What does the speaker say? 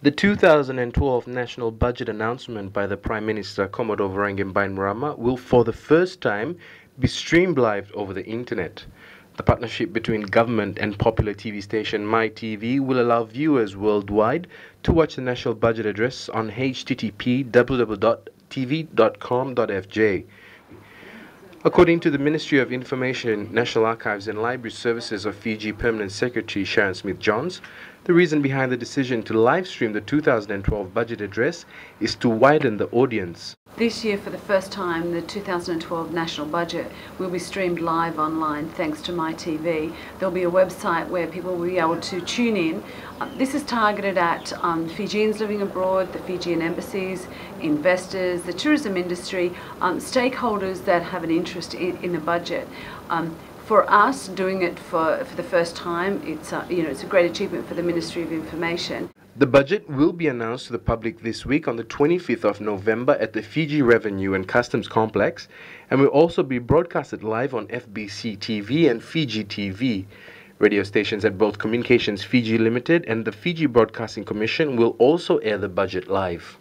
The 2012 national budget announcement by the Prime Minister Commodore Varangiam Bainimarama will for the first time be streamed live over the internet. The partnership between government and popular TV station Mai TV will allow viewers worldwide to watch the national budget address on http://www.tv.com.fj. According to the Ministry of Information, National Archives and Library Services of Fiji Permanent Secretary Sharon Smith-Johns, the reason behind the decision to live stream the 2012 budget address is to widen the audience. This year, for the first time, the 2012 national budget will be streamed live online thanks to Mai TV. There'll be a website where people will be able to tune in. This is targeted at Fijians living abroad, the Fijian embassies, investors, the tourism industry, stakeholders that have an interest in the budget. For us, doing it for the first time, it's a great achievement for the Ministry of Information. The budget will be announced to the public this week on the 25th of November at the Fiji Revenue and Customs Complex, and will also be broadcasted live on FBC TV and Fiji TV. Radio stations at both Communications Fiji Limited and the Fiji Broadcasting Commission will also air the budget live.